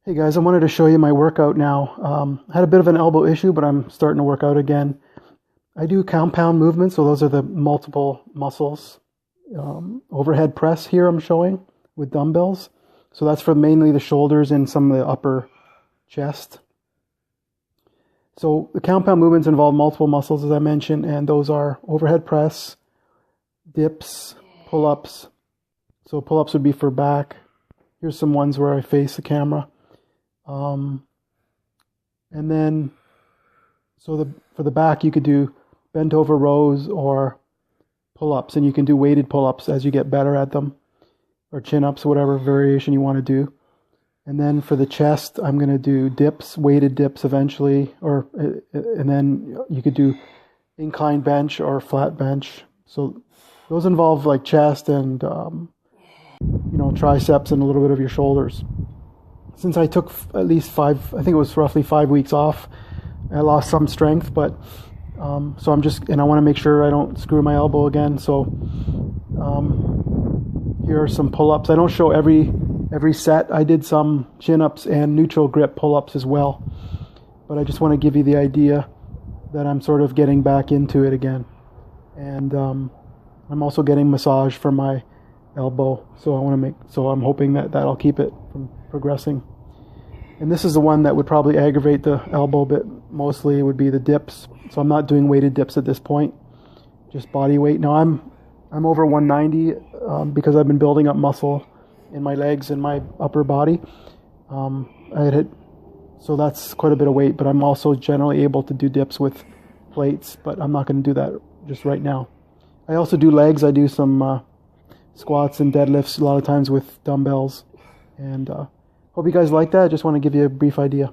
Hey guys, I wanted to show you my workout now. I had a bit of an elbow issue, but I'm starting to work out again. I do compound movements, so those are the multiple muscles. Overhead press here I'm showing with dumbbells. So that's for mainly the shoulders and some of the upper chest. So the compound movements involve multiple muscles, as I mentioned, and those are overhead press, dips, pull-ups. So pull-ups would be for back. Here's some ones where I face the camera. And then, for the back, you could do bent over rows or pull-ups, and you can do weighted pull-ups as you get better at them, or chin-ups, whatever variation you want to do. And then for the chest, I'm going to do dips, weighted dips eventually, and then you could do incline bench or flat bench. So those involve like chest and triceps and a little bit of your shoulders. Since I took at least I think it was roughly 5 weeks off, I lost some strength, but so I want to make sure I don't screw my elbow again. So here are some pull-ups. I don't show every set. I did some chin-ups and neutral grip pull-ups as well, but I just want to give you the idea that I'm sort of getting back into it again. And I'm also getting massage for my elbow, so I'm hoping that that'll keep it from progressing. And this is the one that would probably aggravate the elbow a bit. Mostly it would be the dips. So I'm not doing weighted dips at this point, just body weight. Now I'm over 190 because I've been building up muscle in my legs and my upper body. So that's quite a bit of weight, but I'm also generally able to do dips with plates, but I'm not going to do that just right now. I also do legs. I do some squats and deadlifts a lot of times with dumbbells, and hope you guys like that. I just want to give you a brief idea.